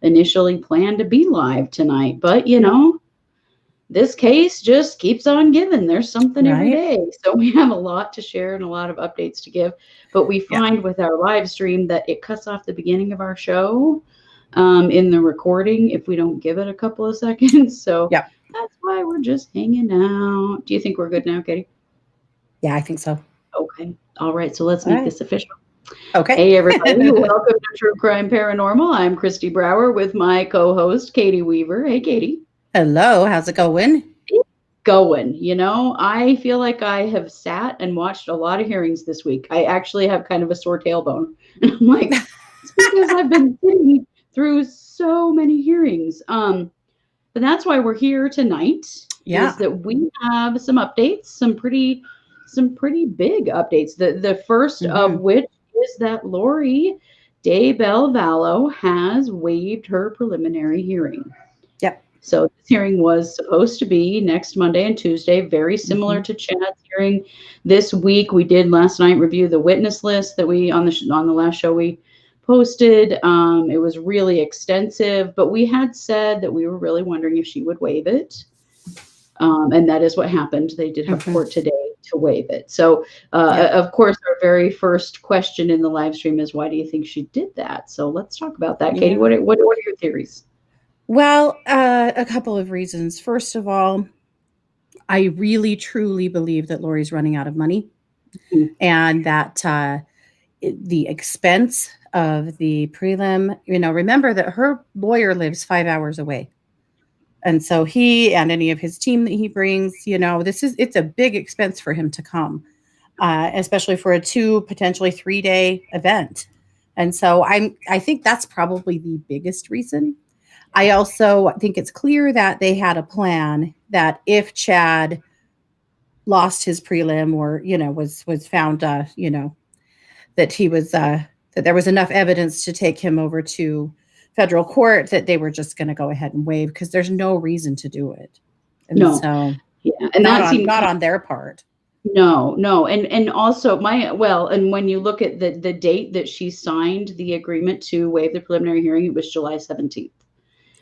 initially planned to be live tonight. But, you know, this case just keeps on giving. There's something every day. So we have a lot to share and a lot of updates to give. But we find with our live stream that it cuts off the beginning of our show in the recording if we don't give it a couple of seconds. So that's why we're just hanging out. Do you think we're good now, Katie? Yeah, I think so. Okay. All right. So let's make this official. Okay. Hey, everybody. Welcome to True Crime Paranormal. I'm Christy Brower with my co-host, Katie Weaver. Hey, Katie. Hello. How's it going? It's going. You know, I feel like I have sat and watched a lot of hearings this week. I actually have kind of a sore tailbone. And I'm like, it's because I've been sitting through so many hearings. But that's why we're here tonight. Is that we have some updates, some pretty big updates. The first of which is that Lori Daybell Vallow has waived her preliminary hearing. Yep. So this hearing was supposed to be next Monday and Tuesday, very similar to Chad's hearing this week. We did last night review the witness list that we on the last show we posted. It was really extensive, but we had said that we were really wondering if she would waive it. And that is what happened. They did have court today to waive it. So, of course, our very first question in the live stream is, why do you think she did that? So let's talk about that. Katie, what are your theories? Well, a couple of reasons. First of all, I really, truly believe that Lori's running out of money and that the expense of the prelim, you know, remember that her lawyer lives 5 hours away. And so he and any of his team that he brings, you know, it's a big expense for him to come, especially for a 2, potentially 3-day event. And so I think that's probably the biggest reason. I also think it's clear that they had a plan that if Chad lost his prelim or, you know, was found, you know, that he was, that there was enough evidence to take him over to federal court, that they were just going to go ahead and waive because there's no reason to do it. And so, and not on their part. No. And also and when you look at the date that she signed the agreement to waive the preliminary hearing, it was July 17th.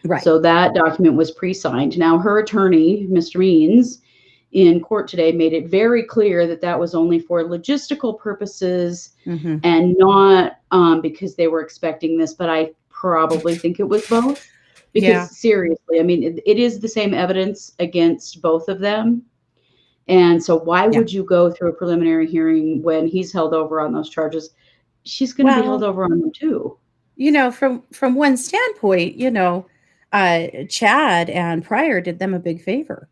Right. So that document was pre-signed. Now her attorney, Mr. Means, in court today made it very clear that that was only for logistical purposes and not because they were expecting this. But I probably think it was both. Because seriously, I mean, it is the same evidence against both of them. And so why would you go through a preliminary hearing when he's held over on those charges? She's going to be held over on them too. You know, from one standpoint, you know, Chad and Pryor did them a big favor,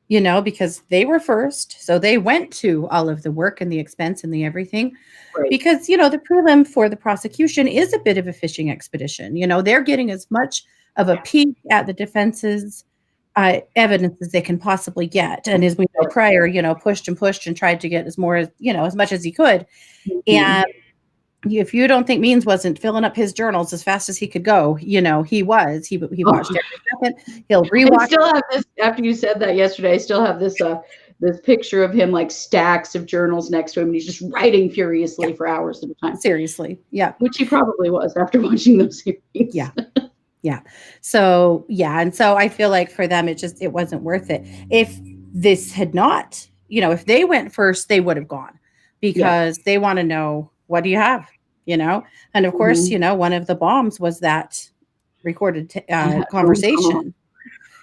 you know, because they were first. So they went to all of the work and the expense and the everything. Right. Because, you know, the prelim for the prosecution is a bit of a fishing expedition. You know, they're getting as much of a peek at the defense's evidence as they can possibly get. And as we know, Pryor, you know, pushed and tried to get as much as he could. And if you don't think Means wasn't filling up his journals as fast as he could go, you know, he was. He watched every second. He'll rewatch. I still have this, after you said that yesterday, I still have this this picture of him, like stacks of journals next to him, and he's just writing furiously for hours at a time. Seriously. Yeah. Which he probably was after watching those hearings. Yeah. Yeah. So, and so I feel like for them, it wasn't worth it. If this had not, you know, if they went first, they would have gone because they want to know, what do you have? You know? And of course, you know, one of the bombs was that recorded conversation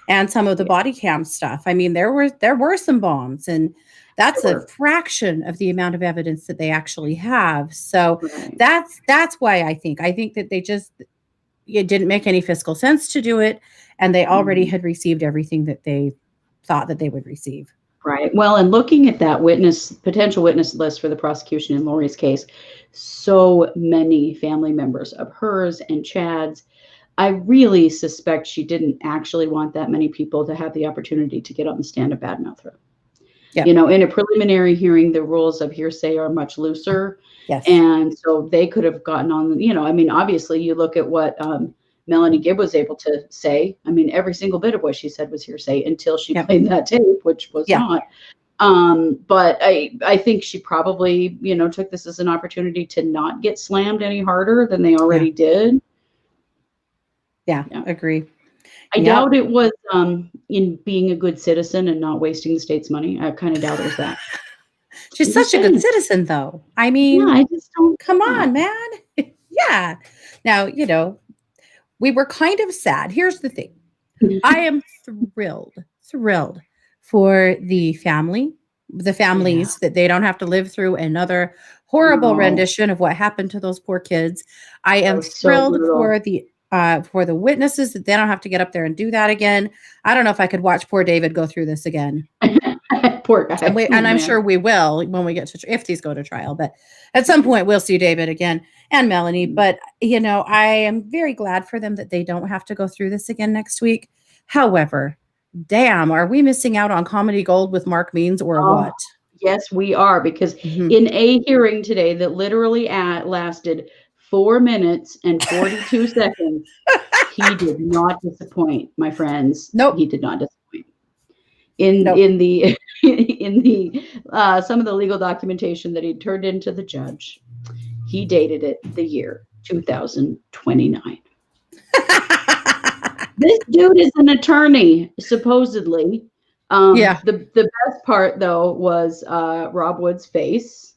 and some of the body cam stuff. I mean, there were some bombs, and that's a fraction of the amount of evidence that they actually have. So that's why I think that it didn't make any fiscal sense to do it. And they already had received everything that they thought that they would receive. Right. Well, and looking at that potential witness list for the prosecution in Lori's case, so many family members of hers and Chad's, I really suspect she didn't actually want that many people to have the opportunity to get on the stand and badmouth her. Yeah. You know, in a preliminary hearing, the rules of hearsay are much looser. Yes. And so they could have gotten on, you know, I mean, obviously you look at what Melanie Gibb was able to say. I mean, every single bit of what she said was hearsay until she played that tape, which was not. But I think she probably, you know, took this as an opportunity to not get slammed any harder than they already did. Yeah, Yeah. agree. I Yep. doubt it was, in being a good citizen and not wasting the state's money. I kinda doubt it was that. She's I'm just such a good saying. citizen, though. I Yeah, mean, I just don't come get on, man. Yeah. Now, we were kind of sad. Here's the thing. I that. am thrilled for the Yeah. families that they don't have to live through another horrible No. rendition of what happened to those poor kids. I That am was so thrilled brutal. for the witnesses that they don't have to get up there and do that again. I don't know if I could watch poor David go through this again. Poor guy. Oh, And I'm man. sure we will when we get to if these go to trial. But at some point, we'll see David again and Melanie. But I am very glad for them that they don't have to go through this again next week. However, damn, are we missing out on comedy gold with Mark Means or Oh, what? yes, we are, because Mhm. in a hearing today that literally lasted 4 minutes and 42 seconds, he did not disappoint, my friends. Nope. He did not disappoint. In Nope. in the in the some of the legal documentation that he turned into the judge, he dated it the year 2029. This dude is an attorney, supposedly. Yeah. The best part though was Rob Wood's face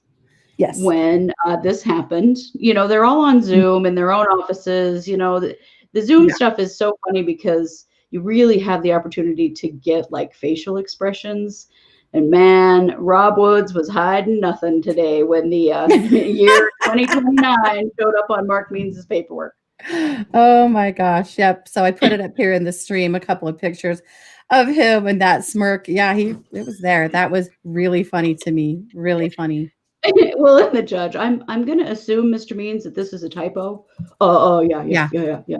Yes. when this happened. They're all on Mm. Zoom in their own offices. The Zoom Yeah. stuff is so funny because you really have the opportunity to get like facial expressions. And man, Rob Woods was hiding nothing today when the year 2029 showed up on Mark Means' paperwork. Oh my gosh. Yep. So I put it up here in the stream, a couple of pictures of him and that smirk. Yeah, it was there. That was really funny to me. Really funny. Well, and the judge, I'm gonna assume, Mr. Means, that this is a typo. Oh, yeah, yeah, Yeah, yeah, yeah, yeah.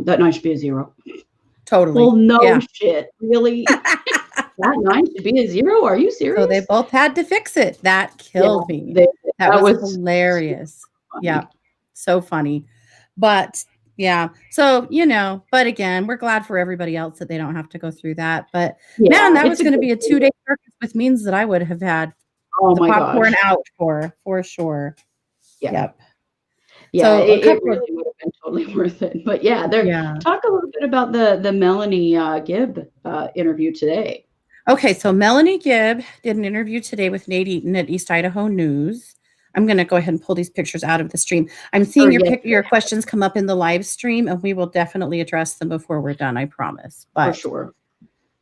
That nine should be a 0. Well, totally. no Yeah. shit, really? That 9 should be a 0? Are you So they serious? both had to fix it. That Yeah, killed me. they That that was was super hilarious. Yeah, funny. so funny. But yeah, so, but again, we're glad for everybody else that they don't have to go through that. But man, Yeah, that it's was a going to good be a thing. 2-day circus with means that I would have had Oh the my popcorn gosh. out for sure. Yeah. Yep. Yeah, So a it couple of really would have been totally worth it. But yeah, yeah. talk a little bit about the Melanie Gibb interview today. Okay, so Melanie Gibb did an interview today with Nate Eaton at East Idaho News. I'm going to go ahead and pull these pictures out of the stream. I'm Or seeing yes, your questions come up in the live stream, and we will definitely address them before we're done. I promise. for But sure.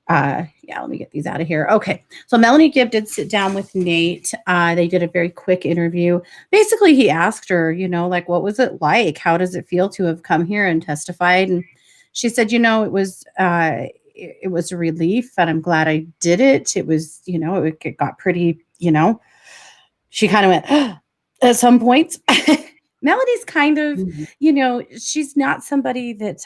yeah, let me get these out of here. Okay, so Melanie Gibb did sit down with Nate. They did a very quick interview. Basically, he asked her, like, what was it like? How does it feel to have come here and testified? And she said, it was a relief, and I'm glad I did it. It was, it got pretty, she kind of went at some points. Melody's kind of, Mhm. she's not somebody that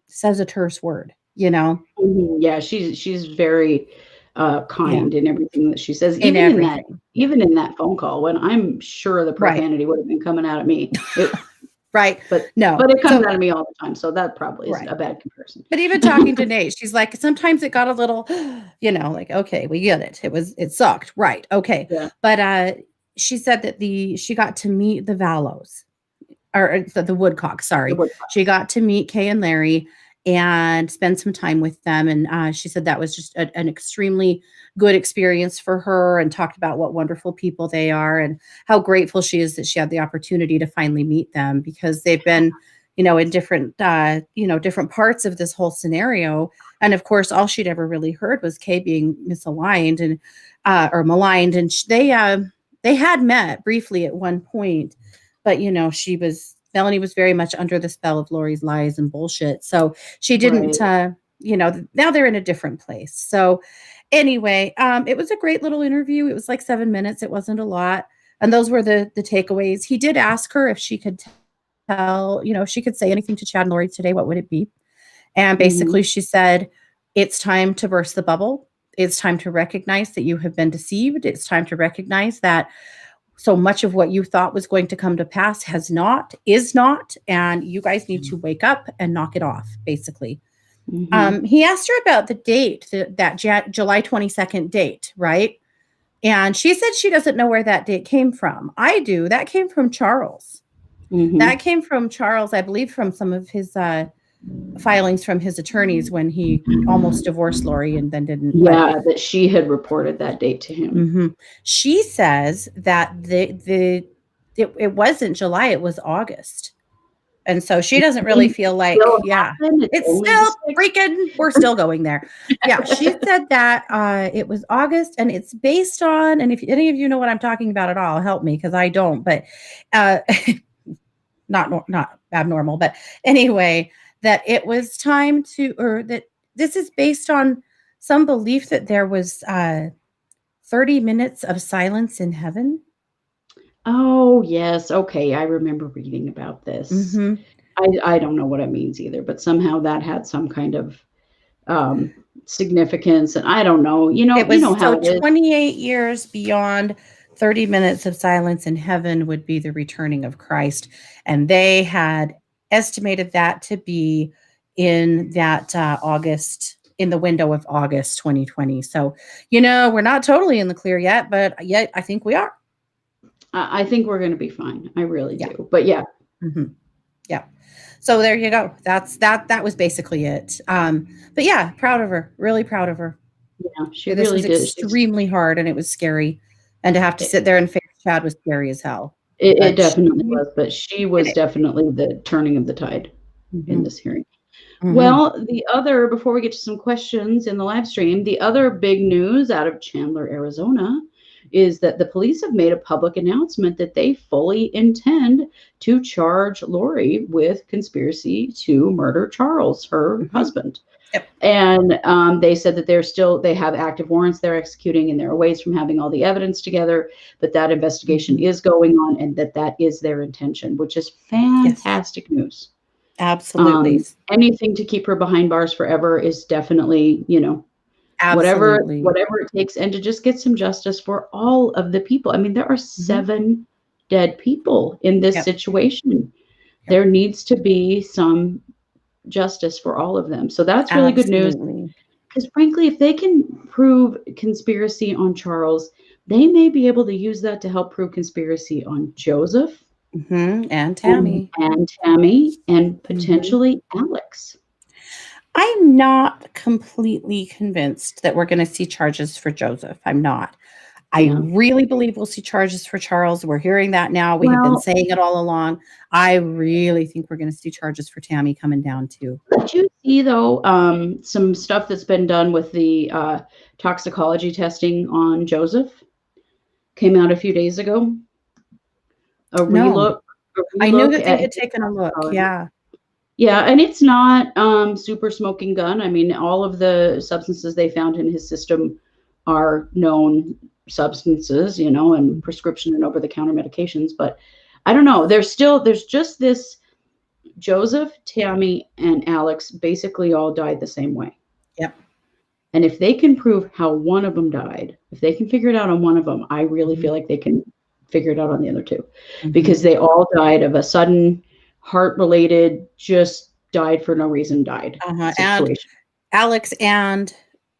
says a terse word, Mhm. Yeah, she's very yeah, kind in everything that she says, in everything. Yeah. even in that phone call when I'm sure the Right. profanity would have been coming out of me. Right. But No. it comes So out of me all the time, so that probably isn't right. a bad comparison. But even talking to Nate, she's like, sometimes it got a little, like, okay, we get it. It sucked. Right. Okay. Yeah. But she said that she got to meet the Vallows or the Woodcock, The sorry. wood She got to meet Kay and Larry and spend some time with them. And she said that was just an extremely good experience for her, and talked about what wonderful people they are and how grateful she is that she had the opportunity to finally meet them, because they've been, in different parts of this whole scenario. And of course, all she'd ever really heard was Kay being misaligned and or maligned. And they had met briefly at one point, but Melanie was very much under the spell of Lori's lies and bullshit. So she right. didn't, now they're in a different place. So anyway, it was a great little interview. It was like 7 minutes. It wasn't a lot. And those were the takeaways. He did ask her if she could tell, if she could say anything to Chad and Lori today, what would it be? And basically Mhm. she said, it's time to burst the bubble. It's time to recognize that you have been deceived. It's time to recognize that so much of what you thought was going to come to pass is not, and you guys need to wake up and knock it off, basically. Mhm. He asked her about the date, that July 22nd date, right? And she said she doesn't know where that date came from. I do. That came from Charles. That Mhm. came from Charles, I believe, from some of his filings from his attorneys when he almost divorced Lori and then didn't. Yeah, that she had reported that date to him. Mm-hmm. She says that it wasn't July, it was August. And so she doesn't really feel like, it's still freaking, we're still going there. Yeah, she said that it was August, and it's based on, and if any of you know what I'm talking about at all, help me, because I don't, but not abnormal, but anyway, that it was time to, or that this is based on some belief that there was 30 minutes of silence in heaven. Oh, yes. Okay, I remember reading about this. Mm-hmm. I don't know what it means either, but somehow that had some kind of significance, and I don't know. It was How it is. 28 years beyond 30 minutes of silence in heaven would be the returning of Christ. And they had estimated that to be in that August, in the window of August 2020. So, we're not totally in the clear yet, but yet I think we are. I think we're going to be fine. I really do. But yeah. Mm-hmm. Yeah. So there you go. That was basically it. But yeah, proud of her. Really proud of her. Yeah, she This really was did. extremely hard, and it was scary. And to have to sit there and face Chad was scary as hell. It definitely was, but she was definitely the turning of the tide in this hearing. Mm-hmm. Well, before we get to some questions in the live stream, the other big news out of Chandler, Arizona, is that the police have made a public announcement that they fully intend to charge Lori with conspiracy to murder Charles, her husband. Yep. And they said that they have active warrants they're executing, and they're ways from having all the evidence together, but that investigation is going on, and that is their intention, which is fantastic news. Absolutely. Anything to keep her behind bars forever is definitely, Absolutely. whatever it takes, and to just get some justice for all of the people. I mean, there are 7 dead people in this situation. There needs to be some justice for all of them. So that's really good news. Because frankly, if they can prove conspiracy on Charles, they may be able to use that to help prove conspiracy on Joseph. And Tammy. And potentially Alex. I'm not completely convinced that we're going to see charges for Joseph. I'm not. I really believe we'll see charges for Charles. We're hearing that now. We have been saying it all along. I really think we're going to see charges for Tammy coming down too. Did you see, though, some stuff that's been done with the toxicology testing on Joseph? Came out a few days ago. A relook. I knew that they had taken a look. Yeah. Yeah, and it's not super smoking gun. I mean, all of the substances they found in his system are known substances, and prescription and over-the-counter medications. But I don't know. There's just this Joseph, Tammy, and Alex basically all died the same way. Yep. And if they can prove how one of them died, if they can figure it out on one of them, I really feel like they can figure it out on the other two, because they all died of a sudden heart-related, just died for no reason, died situation. And Alex and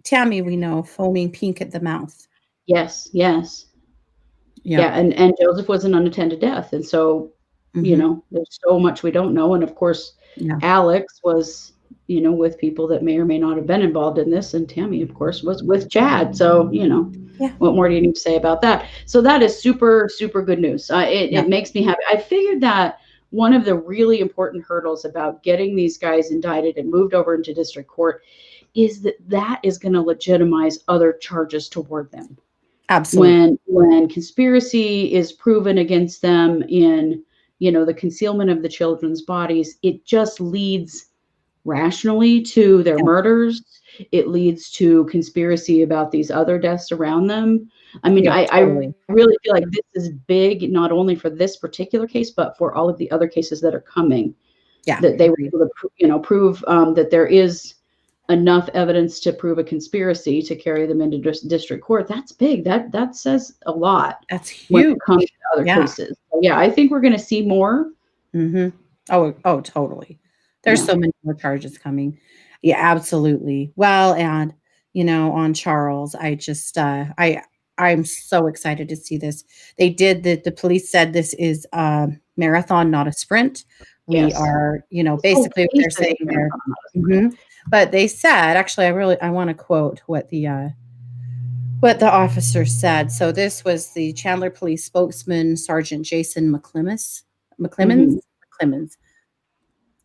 Tammy, we know, foaming pink at the mouth. Yes. Yeah, and Joseph was an unattended death. And so, there's so much we don't know. And of course, Alex was, with people that may or may not have been involved in this. And Tammy, of course, was with Chad. So, what more do you need to say about that? So that is super, super good news. It makes me happy. I figured that one of the really important hurdles about getting these guys indicted and moved over into district court is that is going to legitimize other charges toward them. Absolutely. When conspiracy is proven against them in, the concealment of the children's bodies, it just leads rationally to their murders. It leads to conspiracy about these other deaths around them. I mean, totally. I really feel like this is big, not only for this particular case, but for all of the other cases that are coming. Yeah, that they were able to, prove that there is enough evidence to prove a conspiracy to carry them into district court. That's big. That says a lot. That's huge when it comes to other cases. So, I think we're going to see more. Oh, totally. There's so many more charges coming. Yeah, absolutely. Well, and on Charles, I just I'm so excited to see this. They did the police said this is a marathon, not a sprint. We Yes. are, This whole basically what case they're has saying been there. on us. But they said, actually, I want to quote what the officer said. So this was the Chandler Police spokesman, Sergeant Jason McClemens.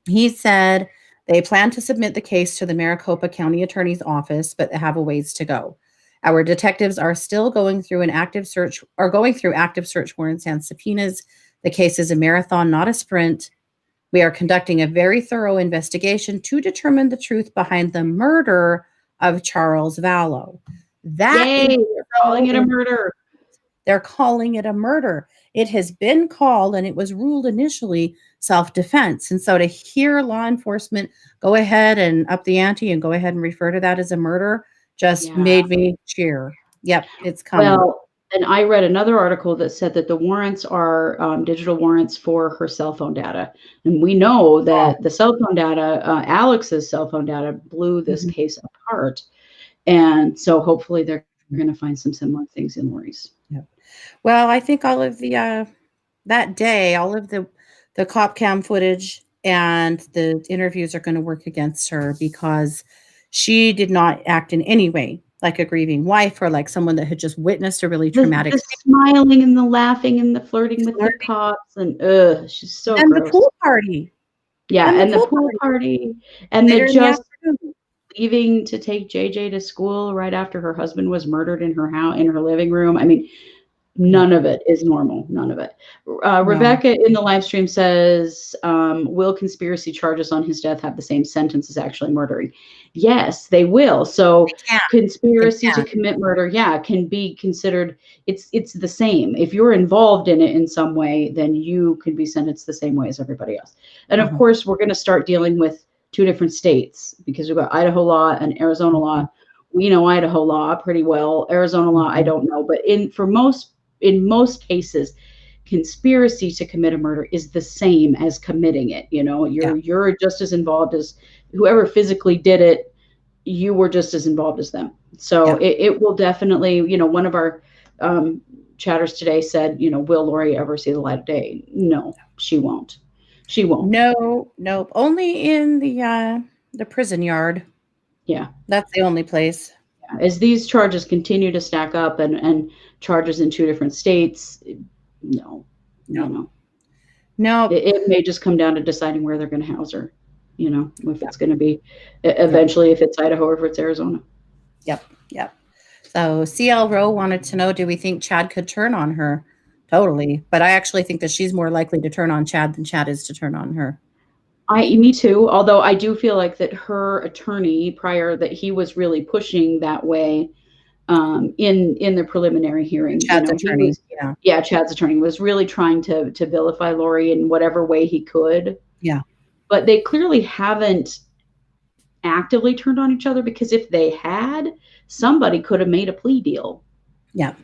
He said they plan to submit the case to the Maricopa County Attorney's Office, but have a ways to go. Our detectives are still going through active search warrants and subpoenas. The case is a marathon, not a sprint. We are conducting a very thorough investigation to determine the truth behind the murder of Charles Vallow. That Yay, is they're calling it a murder. They're calling it a murder. It has been called, and it was ruled initially self-defense. And so to hear law enforcement go ahead and up the ante and go ahead and refer to that as a murder just made me cheer. Yep, it's coming. Well, and I read another article that said that the warrants are digital warrants for her cell phone data. And we know that the cell phone data, Alex's cell phone data, blew this case apart. And so hopefully they're going to find some similar things in Lori's. Yep. Well, I think all of the that day, all of the cop cam footage and the interviews are going to work against her because she did not act in any way like a grieving wife or like someone that had just witnessed a really traumatic the smiling and the laughing and the flirting with the cops and she's so and gross. the pool party. Yeah, and the pool party and the just leaving to take JJ to school right after her husband was murdered in her house, in her living room. I mean, none of it is normal. None of it. Rebecca in the live stream says, will conspiracy charges on his death have the same sentence as actually murdering? Yes, they will. So conspiracy to commit murder, can be considered, it's the same. If you're involved in it in some way, then you can be sentenced the same way as everybody else. And of course, we're going to start dealing with 2 different states because we've got Idaho law and Arizona law. We know Idaho law pretty well. Arizona law, I don't know. But in most cases, conspiracy to commit a murder is the same as committing it. You're just as involved as whoever physically did it. You were just as involved as them. So it will definitely, one of our chatters today said, will Lori ever see the light of day? No, she won't. She won't. No, only in the prison yard. Yeah. That's the only place. As these charges continue to stack up and charges in 2 different states, no. It may just come down to deciding where they're going to house her, if it's going to be eventually, if it's Idaho or if it's Arizona. Yep. So CL Rowe wanted to know, do we think Chad could turn on her? Totally. But I actually think that she's more likely to turn on Chad than Chad is to turn on her. Me too. Although I do feel like that her attorney prior, that he was really pushing that way in the preliminary hearing. Chad's attorney. Chad's attorney was really trying to vilify Lori in whatever way he could. Yeah. But they clearly haven't actively turned on each other, because if they had, somebody could have made a plea deal. Yeah.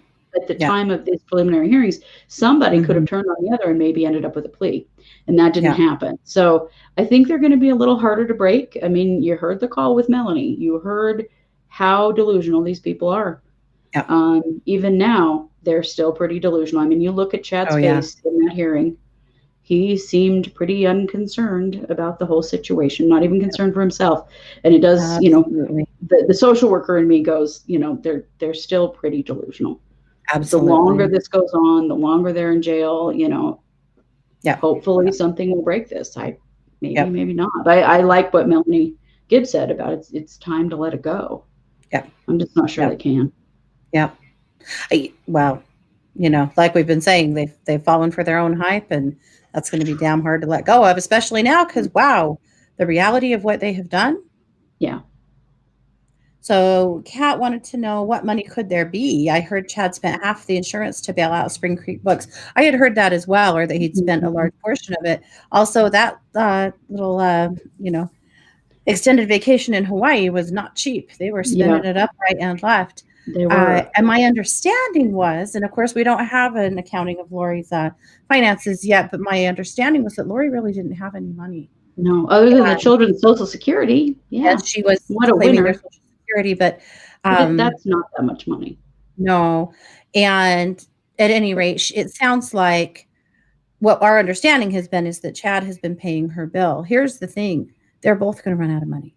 At the time of these preliminary hearings, somebody could have turned on the other and maybe ended up with a plea. And that didn't happen. So I think they're going to be a little harder to break. I mean, you heard the call with Melanie. You heard how delusional these people are. Yeah. Even now, they're still pretty delusional. I mean, you look at Chad's face in that hearing. He seemed pretty unconcerned about the whole situation, not even concerned for himself. And it does, the social worker in me goes, they're still pretty delusional. Absolutely. The longer this goes on, the longer they're in jail, hopefully something will break this. Maybe not. But I like what Melanie Gibb said about it. It's time to let it go. Yeah. I'm just not sure they can. Yeah. Well, like we've been saying, they've fallen for their own hype, and that's going to be damn hard to let go of, especially now, because the reality of what they have done. Yeah. So Kat wanted to know, what money could there be? I heard Chad spent half the insurance to bail out Spring Creek Books. I had heard that as well, or that he'd spent a large portion of it. Also, that little, extended vacation in Hawaii was not cheap. They were spending it up right and left. They were. And my understanding was, and of course we don't have an accounting of Lori's finances yet, but my understanding was that Lori really didn't have any money. No, other than the children's Social Security. Yeah, she was what a winner. Their Social Security, but that's not that much money. No, and at any rate, it sounds like what our understanding has been is that Chad has been paying her bill. Here's the thing. They're both going to run out of money.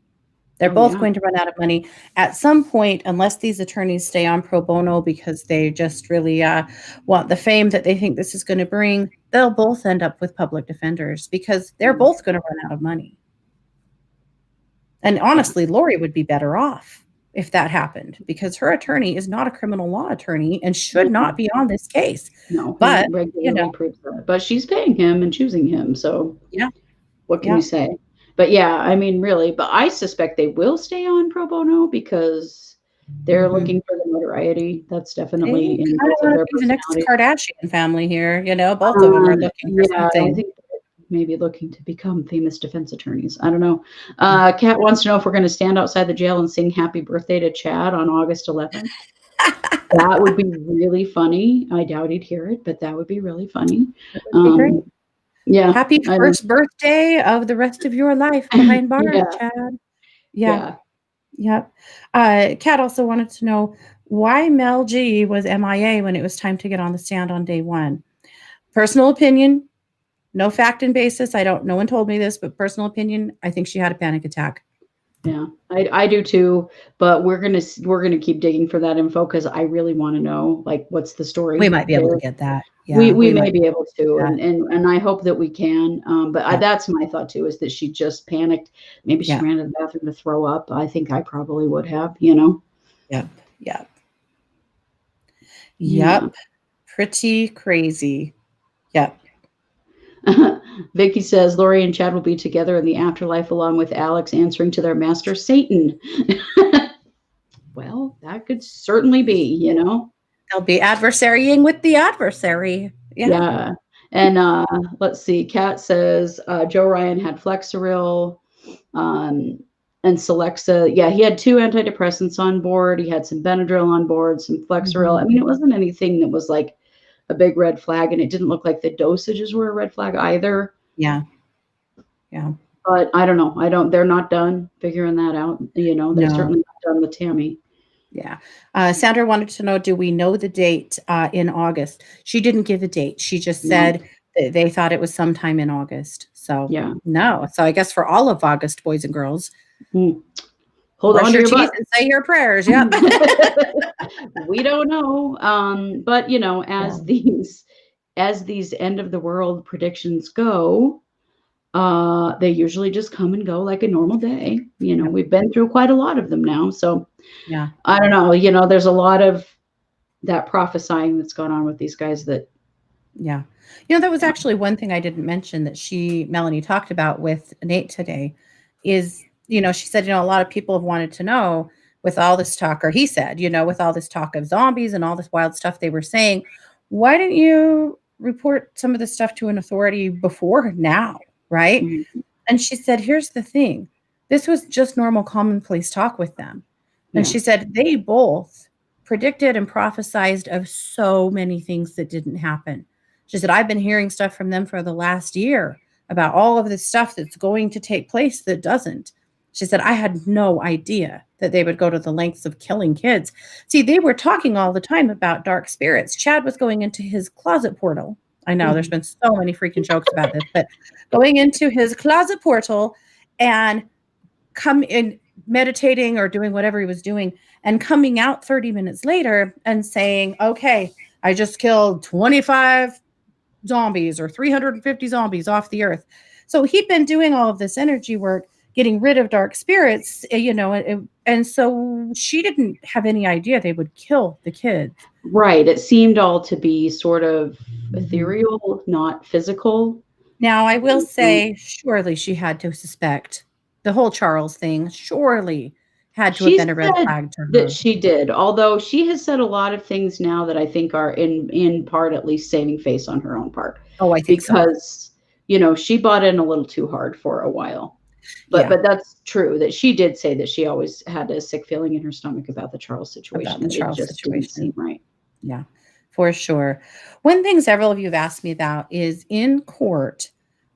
They're both going to run out of money at some point, unless these attorneys stay on pro bono because they just really want the fame that they think this is going to bring. They'll both end up with public defenders because they're both going to run out of money. And honestly, Lori would be better off if that happened because her attorney is not a criminal law attorney and should not be on this case. No, but regularly proves that. But she's paying him and choosing him, so yeah, what can you say? But yeah, I mean, really, but I suspect they will stay on pro bono because they're looking for the notoriety. That's definitely in both of their the next Kardashian family here. Both of them are looking for something. I think maybe looking to become famous defense attorneys. I don't know. Kat wants to know if we're going to stand outside the jail and sing happy birthday to Chad on August 11th. That would be really funny. I doubt he'd hear it, but that would be really funny. That would be great. Yeah. Happy first birthday of the rest of your life behind bars, Chad. Yeah. Kat also wanted to know why Mel G was MIA when it was time to get on the stand on day one. Personal opinion, no fact and basis. No one told me this, but personal opinion, I think she had a panic attack. Yeah, I do too, but we're gonna keep digging for that info because I really want to know, like, what's the story. We might be able to get that. Yeah, we may be able to, and I hope that we can. But that's my thought too, is that she just panicked. Maybe she ran to the bathroom to throw up. I think I probably would have, Yep. Pretty crazy. Yep. Vicky says Lori and Chad will be together in the afterlife along with Alex answering to their master Satan. Well, that could certainly be, They'll be adversarying with the adversary. Yeah. And let's see. Kat says Joe Ryan had Flexeril and Celexa. Yeah, he had 2 antidepressants on board. He had some Benadryl on board, some Flexeril. I mean, it wasn't anything that was like a big red flag, and it didn't look like the dosages were a red flag either. Yeah. But I don't know. They're not done figuring that out. They're certainly not done with Tammy. Yeah. Sandra wanted to know, do we know the date in August? She didn't give a date. She just said they thought it was sometime in August. So no. So I guess for all of August, boys and girls, hold on to your teeth and say your prayers. Yep. We don't know. But as these end of the world predictions go, they usually just come and go like a normal day. We've been through quite a lot of them now. So I don't know. There's a lot of that prophesying that's gone on with these guys that. Yeah. That was actually one thing I didn't mention that Melanie talked about with Nate today is, she said, a lot of people have wanted to know with all this talk, or he said, with all this talk of zombies and all this wild stuff they were saying, why didn't you report some of this stuff to an authority before now? Right. Mm-hmm. And she said, here's the thing. This was just normal commonplace talk with them. And she said they both predicted and prophesized of so many things that didn't happen. She said, I've been hearing stuff from them for the last year about all of this stuff that's going to take place that doesn't. She said, I had no idea that they would go to the lengths of killing kids. See, they were talking all the time about dark spirits. Chad was going into his closet portal. I know there's been so many freaking jokes about this, but going into his closet portal and come in meditating or doing whatever he was doing and coming out 30 minutes later and saying, okay, I just killed 25 zombies or 350 zombies off the earth. So he'd been doing all of this energy work, getting rid of dark spirits, and so she didn't have any idea they would kill the kids. Right. It seemed all to be sort of ethereal, not physical. Now, I will say, surely she had to suspect the whole Charles thing. Surely had to have been a red flag to her. That she did, although she has said a lot of things now that I think are in part at least saving face on her own part. Oh, I think because she bought in a little too hard for a while. But that's true that she did say that she always had a sick feeling in her stomach about the Charles situation. It just didn't seem right. Yeah, for sure. One thing several of you have asked me about is in court,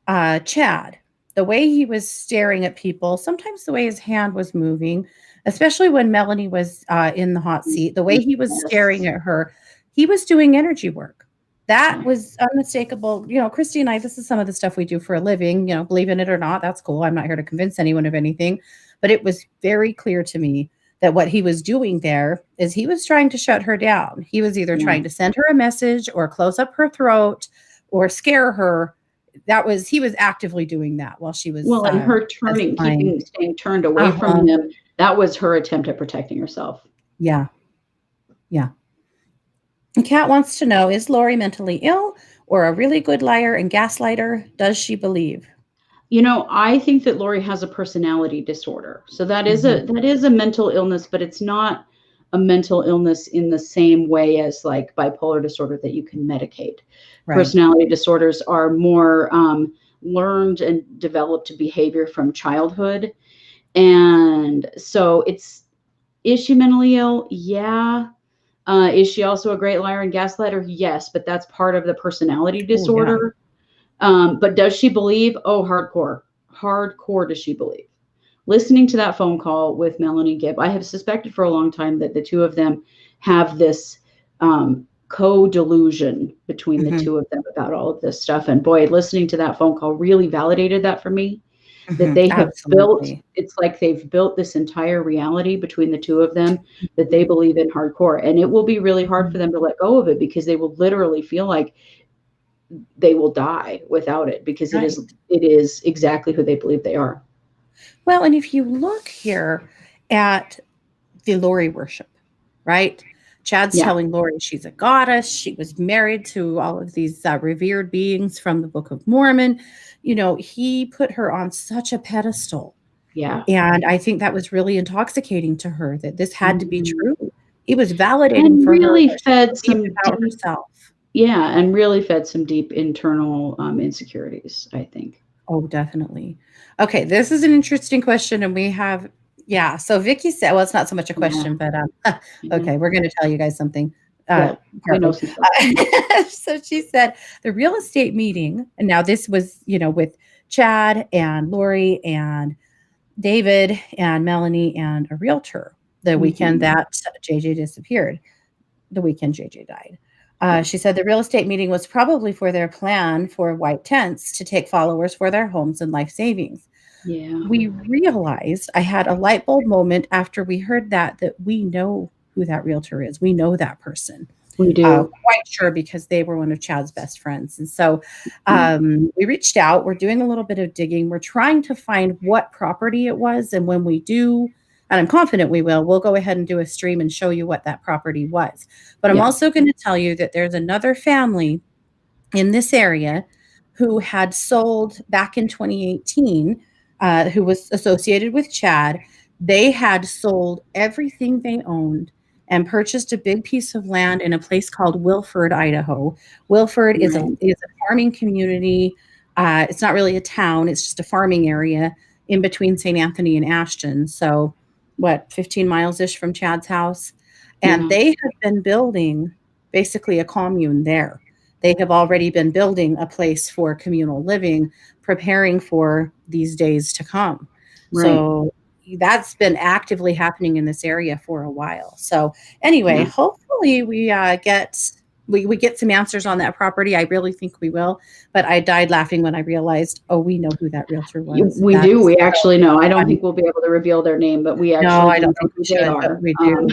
Chad, the way he was staring at people, sometimes the way his hand was moving, especially when Melanie was in the hot seat, the way he was staring at her, he was doing energy work. That was unmistakable. Christy and I, this is some of the stuff we do for a living, believe in it or not, that's cool. I'm not here to convince anyone of anything, but it was very clear to me that what he was doing there is he was trying to shut her down. He was either trying to send her a message or close up her throat or scare her. He was actively doing that while she was. And her staying turned away from him. That was her attempt at protecting herself. Yeah. Yeah. And Kat wants to know, is Lori mentally ill or a really good liar and gaslighter? Does she believe? I think that Lori has a personality disorder. So that is a mental illness, but it's not a mental illness in the same way as like bipolar disorder that you can medicate. Right. Personality disorders are more learned and developed behavior from childhood. And so is she mentally ill? Yeah. Is she also a great liar and gaslighter? Yes, but that's part of the personality disorder. Yeah. But does she believe? Oh, hardcore does she believe? Listening to that phone call with Melanie Gibb, I have suspected for a long time that the two of them have this co-delusion between the two of them about all of this stuff. And boy, listening to that phone call really validated that for me. That they have built, it's like they've built this entire reality between the two of them that they believe in hardcore. And it will be really hard for them to let go of it because they will literally feel like they will die without it because it is exactly who they believe they are. Well, and if you look here at the Lori worship, right? Chad's telling Lori she's a goddess. She was married to all of these revered beings from the Book of Mormon. He put her on such a pedestal. Yeah. And I think that was really intoxicating to her that this had to be true. He was validating and for really her. Fed some about herself. Yeah. And really fed some deep internal insecurities, I think. Oh, definitely. Okay. This is an interesting question. And we have, so Vicky said, well, it's not so much a question, but okay, we're going to tell you guys something. I know some stuff. So she said the real estate meeting, and now this was, with Chad and Lori and David and Melanie and a realtor the weekend that JJ disappeared, the weekend JJ died. She said the real estate meeting was probably for their plan for white tents to take followers for their homes and life savings. Yeah. We realized, I had a light bulb moment after we heard that we know who that realtor is. We know that person. We do. Quite sure because they were one of Chad's best friends. And so we reached out. We're doing a little bit of digging. We're trying to find what property it was. And when we do, and I'm confident we'll go ahead and do a stream and show you what that property was. But I'm also going to tell you that there's another family in this area who had sold back in 2018, who was associated with Chad. They had sold everything they owned and purchased a big piece of land in a place called Wilford, Idaho. Wilford is a farming community. It's not really a town. It's just a farming area in between St. Anthony and Ashton. So 15 miles-ish from Chad's house. And they have been building basically a commune there. They have already been building a place for communal living, preparing for these days to come. Right. So that's been actively happening in this area for a while. So anyway, hopefully we get some answers on that property. I really think we will. But I died laughing when I realized, we know who that realtor was. We actually know. I don't think we'll be able to reveal their name, but we actually I don't think we should, but we do.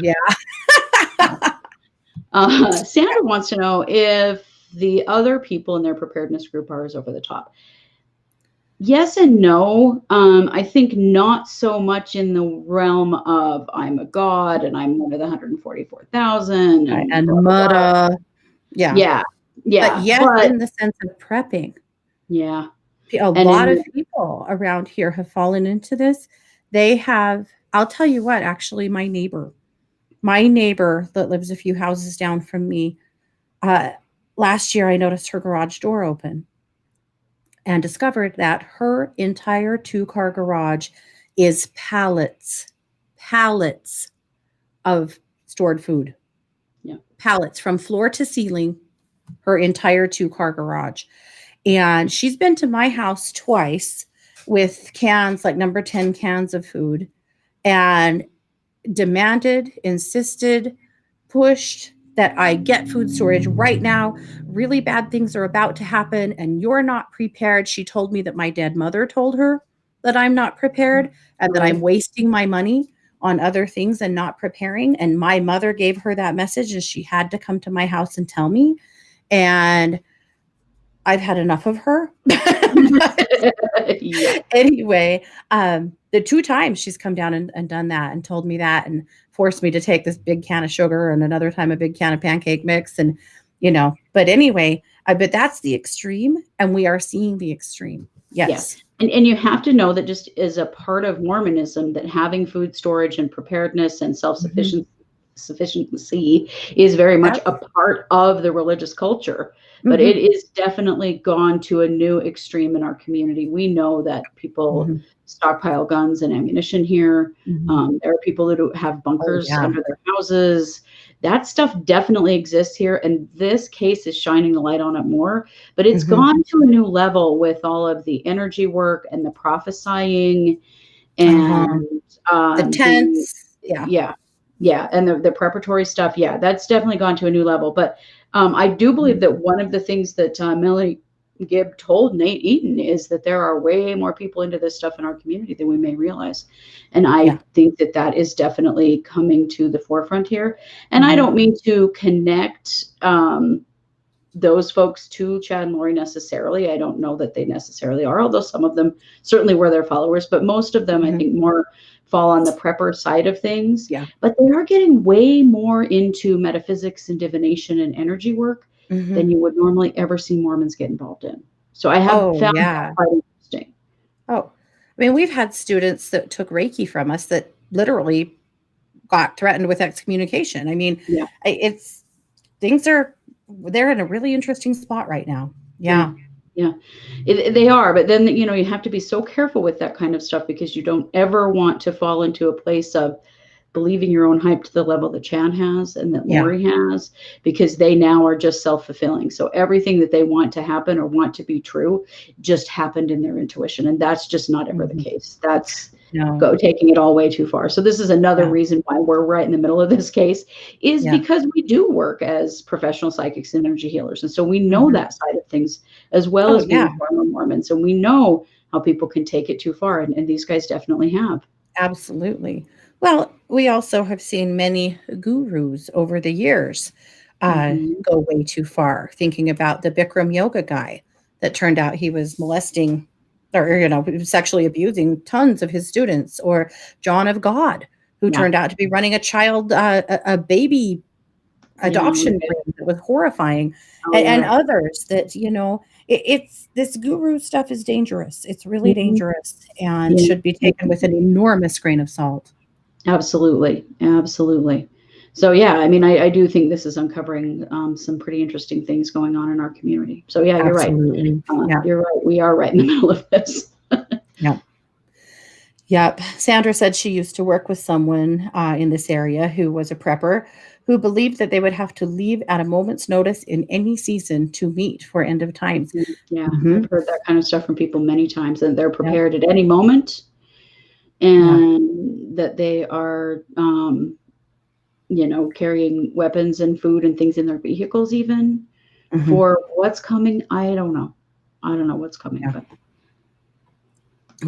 Sandra wants to know if the other people in their preparedness group are as over the top. Yes and no. I think not so much in the realm of I'm a god and I'm one of the 144,000 and Mutta. Yeah. But yes, in the sense of prepping. Yeah. A lot of people around here have fallen into this. They have, I'll tell you what, actually, my neighbor that lives a few houses down from me, last year I noticed her garage door open and discovered that her entire 2-car garage is pallets of stored food. Yeah. Pallets from floor to ceiling, her entire 2-car garage. And she's been to my house twice with cans, like number 10 cans of food, and demanded, insisted, pushed, that I get food storage right now. Really bad things are about to happen and you're not prepared. She told me that my dead mother told her that I'm not prepared and that I'm Right. wasting my money on other things and not preparing. And my mother gave her that message and she had to come to my house and tell me. And I've had enough of her. But Yeah. anyway, the 2 times she's come down and done that and told me that and forced me to take this big can of sugar and another time a big can of pancake mix and, but anyway, but that's the extreme and we are seeing the extreme. Yes. Yes. And you have to know that just as a part of Mormonism, that having food storage and preparedness and Mhm. sufficiency is very much Yep. a part of the religious culture. But it Mhm. is definitely gone to a new extreme in our community. We know that people Mhm. stockpile guns and ammunition here. Mhm. There are people who have Oh, bunkers yeah. under their houses. That stuff definitely exists here, and this case is shining the light on it more. But it's Mhm. gone to a new level with all of the energy work and the prophesying Uh-huh. and The the tents. Yeah. yeah, yeah, and the preparatory stuff. Yeah, that's definitely gone to a new level. But I do believe Mhm. that one of the things that Melanie Gibb told Nate Eaton is that there are way more people into this stuff in our community than we may realize. And I Yeah. think that that is definitely coming to the forefront here. And I Mhm. don't mean to connect those folks to Chad and Lori necessarily. I don't know that they necessarily are, although some of them certainly were their followers, but most of them, I Mhm. think, more fall on the prepper side of things. Yeah. But they are getting way more into metaphysics and divination and energy work than Mhm. you would normally ever see Mormons get involved in. So I have Oh, found that yeah. quite interesting. Oh, I mean, we've had students that took Reiki from us that literally got threatened with excommunication. I mean, Yeah, it's things are they're in a really interesting spot right now. yeah, Yeah. yeah. They are, but then you have to be so careful with that kind of stuff because you don't ever want to fall into a place of believing your own hype to the level that Chan has and that Yeah. Lori has, because they now are just self-fulfilling. So everything that they want to happen or want to be true just happened in their intuition. And that's just not ever the Mhm. case. That's No. taking it all way too far. So this is another Yeah. reason why we're right in the middle of this case, is Yeah. because we do work as professional psychics and energy healers. And so we know Mhm. that side of things as well Oh, as being yeah. former Mormons. And we know how people can take it too far. And these guys definitely have. Absolutely. Well, we also have seen many gurus over the years Hmm. go way too far, thinking about the Bikram yoga guy that turned out he was molesting or, sexually abusing tons of his students, or John of God, who Yeah. turned out to be running a child, a baby Yeah. adoption ring that was horrifying, Oh, and yeah. others that, it's this guru stuff is dangerous. It's really Mhm. dangerous and Yeah. should be taken with an enormous grain of salt. Absolutely. Absolutely. So, yeah, I mean, I do think this is uncovering some pretty interesting things going on in our community. So, yeah, you're right. Absolutely. Yeah. You're right. We are right in the middle of this. Yeah. Yep. Sandra said she used to work with someone in this area who was a prepper who believed that they would have to leave at a moment's notice in any season to meet for end of times. Yeah, Hmm. I've heard that kind of stuff from people many times, and they're Yep. prepared at any moment, Yeah. and that they are, carrying weapons and food and things in their vehicles, even Hmm. for what's coming. I don't know. I don't know what's coming, Yeah. but.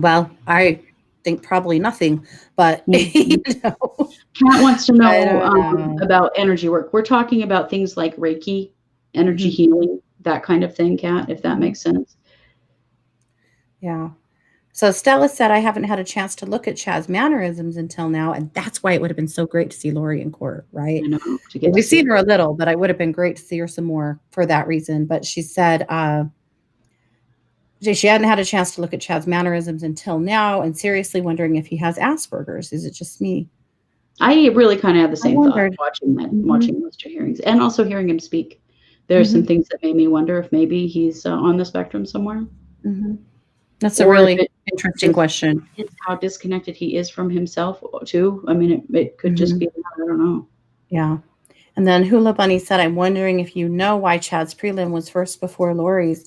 Well, I think probably nothing, but Mhm. know, Kat wants to I know don't know. about energy work. We're talking about things like Reiki, energy Hmm. healing, that kind of thing, Kat, if that Hmm. makes sense. Yeah. So Stella said, I haven't had a chance to look at Chad's mannerisms until now. And that's why it would have been so great to see Lori in court, right? I know, to Well, get to we've see seen her. her a little, but I would have been great to see her some more for that reason. But she said she hadn't had a chance to look at Chad's mannerisms until now and seriously wondering if he has Asperger's. Is it just me? I really kind of had the I same thought wondered. Hmm. watching those two hearings, and also hearing him speak. There are some Hmm. things that made me wonder if maybe he's on the spectrum somewhere, Hmm. That's a or if really it interesting just question. is how disconnected he is from himself too. I mean, it could just Hmm. be that, I don't know. Yeah. And then Hula Bunny said, I'm wondering if you know why Chad's prelim was first before Lori's.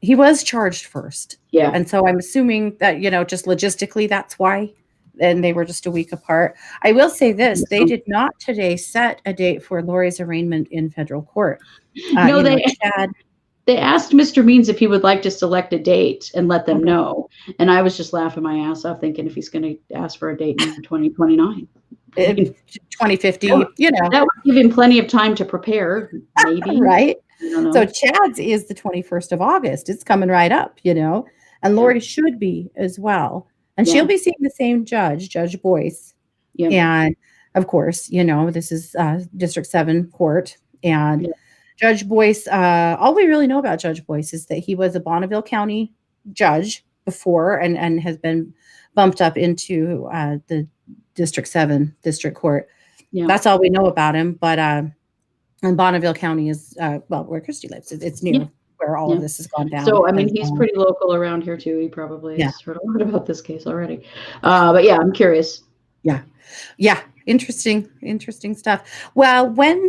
He was charged first. Yeah. And so I'm assuming that, just logistically, that's why and they were just a week apart. I will say this: they did not today set a date for Lori's arraignment in federal court. No, Chad. They asked Mr. Means if he would like to select a date and let them Okay. know. And I was just laughing my ass off thinking if he's going to ask for a date in 2029. 2050, That would give him plenty of time to prepare, maybe. Right? I don't know. So Chad's is the 21st of August. It's coming right up, and Lori should be as well. And she'll be seeing the same judge, Judge Boyce. Yeah. And of course, this is District 7 court. And Judge Boyce, all we really know about Judge Boyce is that he was a Bonneville County judge before and has been bumped up into the District 7 district court. Yeah. That's all we know about him. But and Bonneville County is, where Christy lives. It's near where all of this has gone down. So, I mean, he's pretty local around here, too. He probably has heard a lot about this case already. But yeah, I'm curious. Yeah. Yeah. Interesting stuff. Well, when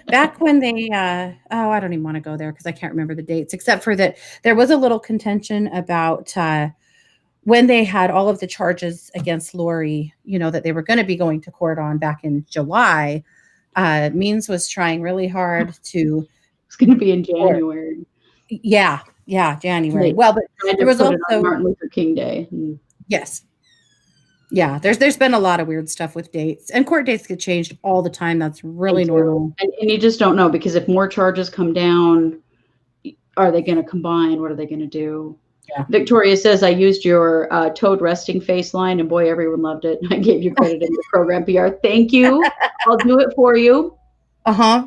back when they, I don't even want to go there because I can't remember the dates, except for that there was a little contention about when they had all of the charges against Lori, that they were going to be going to court on back in July. Means was trying really hard to. It's going to be in January. Yeah, January. Well, but there was also Martin Luther King Day. Yes. Yeah, there's been a lot of weird stuff with dates, and court dates get changed all the time. That's really normal. And you just don't know, because if more charges come down, are they going to combine? What are they going to do? Yeah. Victoria says, I used your toad resting face line, and boy, everyone loved it. I gave you credit in the program PR. Thank you. I'll do it for you.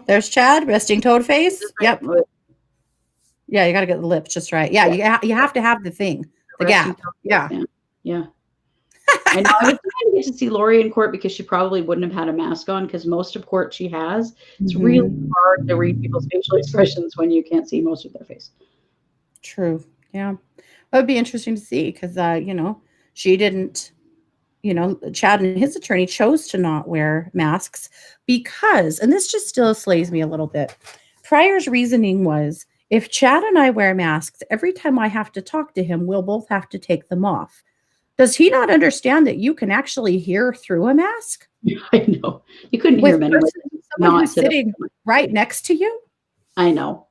There's Chad, resting toad face. Yep. Yeah, you got to get the lips just right. Yeah, you have to have the thing, the gap. Yeah. I know. I was trying to get to see Lori in court because she probably wouldn't have had a mask on, because most of court she has. It's really hard to read people's facial expressions when you can't see most of their face. True. Yeah. That would be interesting to see because, she didn't, Chad and his attorney chose to not wear masks because, and this just still slays me a little bit. Pryor's reasoning was, if Chad and I wear masks, every time I have to talk to him, we'll both have to take them off. Does he not understand that you can actually hear through a mask? I know. You couldn't hear him anyway. Someone who's sitting right next to you? I know.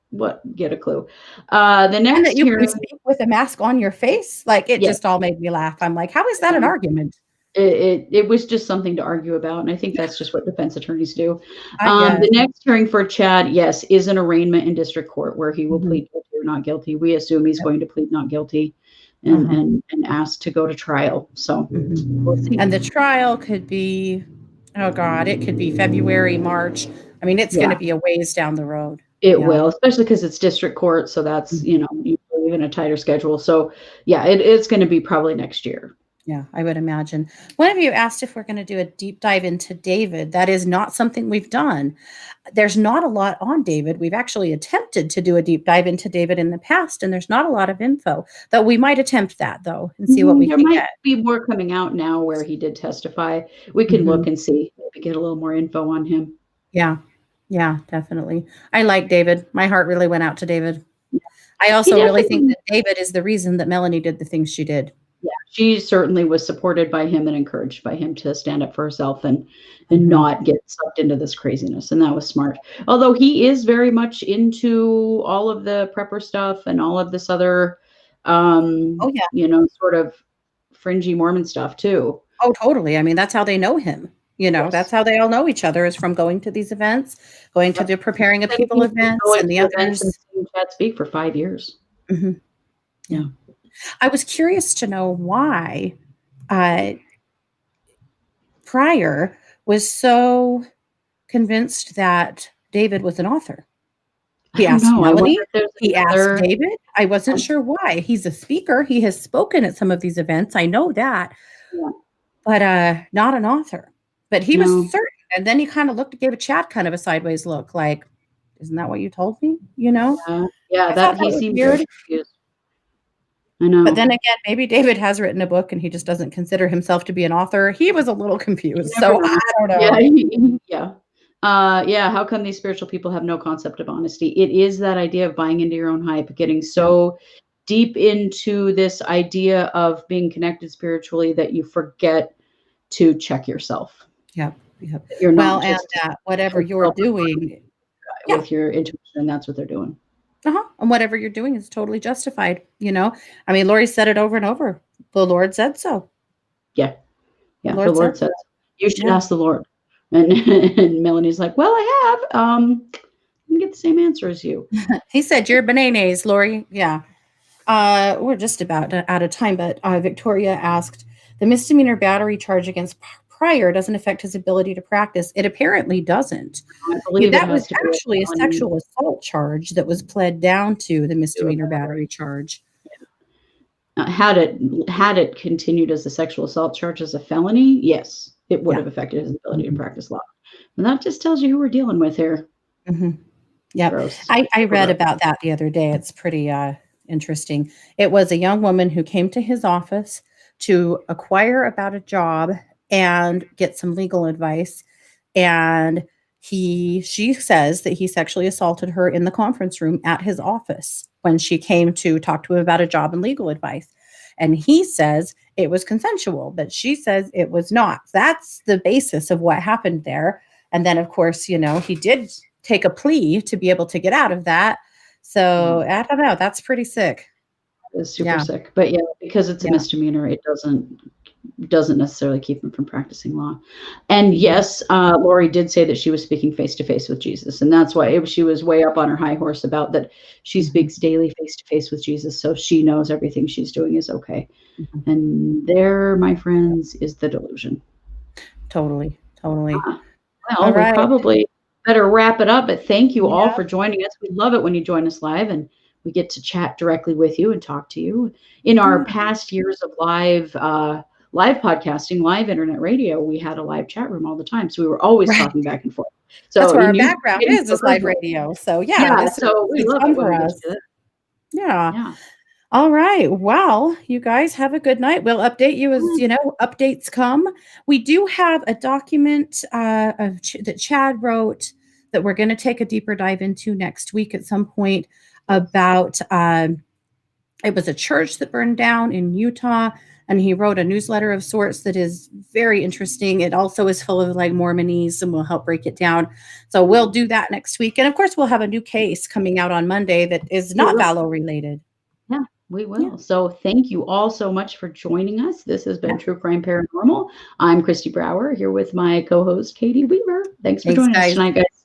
Get a clue. The next and that you can speak with a mask on your face? Like, it just all made me laugh. I'm like, how is that an argument? It was just something to argue about, and I think that's just what defense attorneys do. The next hearing for Chad, yes, is an arraignment in district court where he will plead guilty or not guilty. We assume he's going to plead not guilty. And asked to go to trial. So we'll see. And the trial could be, it could be February, March. I mean, it's going to be a ways down the road. It will, especially because it's district court. So that's, even a tighter schedule. So yeah, it's going to be probably next year. Yeah, I would imagine. One of you asked if we're going to do a deep dive into David. That is not something we've done. There's not a lot on David. We've actually attempted to do a deep dive into David in the past, and there's not a lot of info. Though we might attempt that, though, and see what we can get. There might be more coming out now where he did testify. We can look and see, maybe get a little more info on him. Yeah, definitely. I like David. My heart really went out to David. I also really think that David is the reason that Melanie did the things she did. Yeah, she certainly was supported by him and encouraged by him to stand up for herself and not get sucked into this craziness. And that was smart. Although he is very much into all of the prepper stuff and all of this other, sort of fringy Mormon stuff too. Oh, totally. I mean, that's how they know him. That's how they all know each other, is from going to these events, going to the Preparing a People events and the others. And seeing Chad speak for 5 years. Yeah. I was curious to know why Pryor was so convinced that David was an author. He asked Melanie. He asked David. I wasn't sure why. He's a speaker. He has spoken at some of these events. I know that. Yeah. But not an author. But he was certain. And then he kind of gave a Chad kind of a sideways look, like, isn't that what you told me? Yeah, that he seemed weird. Confused. I know. But then again, maybe David has written a book and he just doesn't consider himself to be an author. He was a little confused. So I don't know. Yeah. How come these spiritual people have no concept of honesty? It is that idea of buying into your own hype, getting so deep into this idea of being connected spiritually that you forget to check yourself. Yep. Yep. You're Well, not and just that whatever you're doing, yeah. with your intuition, and that's what they're doing. And whatever you're doing is totally justified. I mean, Lori said it over and over. The Lord said so. Yeah. The The Lord Lord said says, so. you should Yeah. ask the Lord. And Melanie's like, well, I have. I get the same answer as you. He said, you're bananas, Lori. Yeah. We're just about out of time, but Victoria asked, the misdemeanor battery charge against Pryor doesn't affect his ability to practice. It apparently doesn't. I believe it That was has to be actually a sexual assault charge that was pled down to the misdemeanor battery charge. Had it continued as a sexual assault charge as a felony, yes, it would have affected his ability to practice law. And that just tells you who we're dealing with here. Mm-hmm. Yeah, I read about that the other day. It's pretty interesting. It was a young woman who came to his office to acquire about a job and get some legal advice. And she says that he sexually assaulted her in the conference room at his office when she came to talk to him about a job and legal advice. And he says it was consensual, but she says it was not. That's the basis of what happened there. And then, of course, he did take a plea to be able to get out of that. So I don't know. That's pretty sick. It's super sick. But yeah, because it's a misdemeanor, it doesn't necessarily keep him from practicing law. And yes, Lori did say that she was speaking face to face with Jesus. And that's why she was way up on her high horse about that. She speaks daily face to face with Jesus. So she knows everything she's doing is okay. And there, my friends, is the delusion. Totally. Well, we probably better wrap it up, but thank you all for joining us. We love it when you join us live and we get to chat directly with you and talk to you. In our past years of live podcasting, live internet radio, we had a live chat room all the time. So we were always talking back and forth. So that's where our background is live radio. So so we love it when we get to do that. Yeah. All right. Well, you guys have a good night. We'll update you as, updates come. We do have a document that Chad wrote that we're going to take a deeper dive into next week at some point about it was a church that burned down in Utah, and he wrote a newsletter of sorts that is very interesting. It also is full of like Mormonese, and we'll help break it down. So we'll do that next week. And of course, we'll have a new case coming out on Monday that is not Vallow related. Yeah, we will. Yeah. So thank you all so much for joining us. This has been True Crime Paranormal. I'm Christy Brower here with my co-host, Katie Weaver. Thanks for joining us tonight, guys.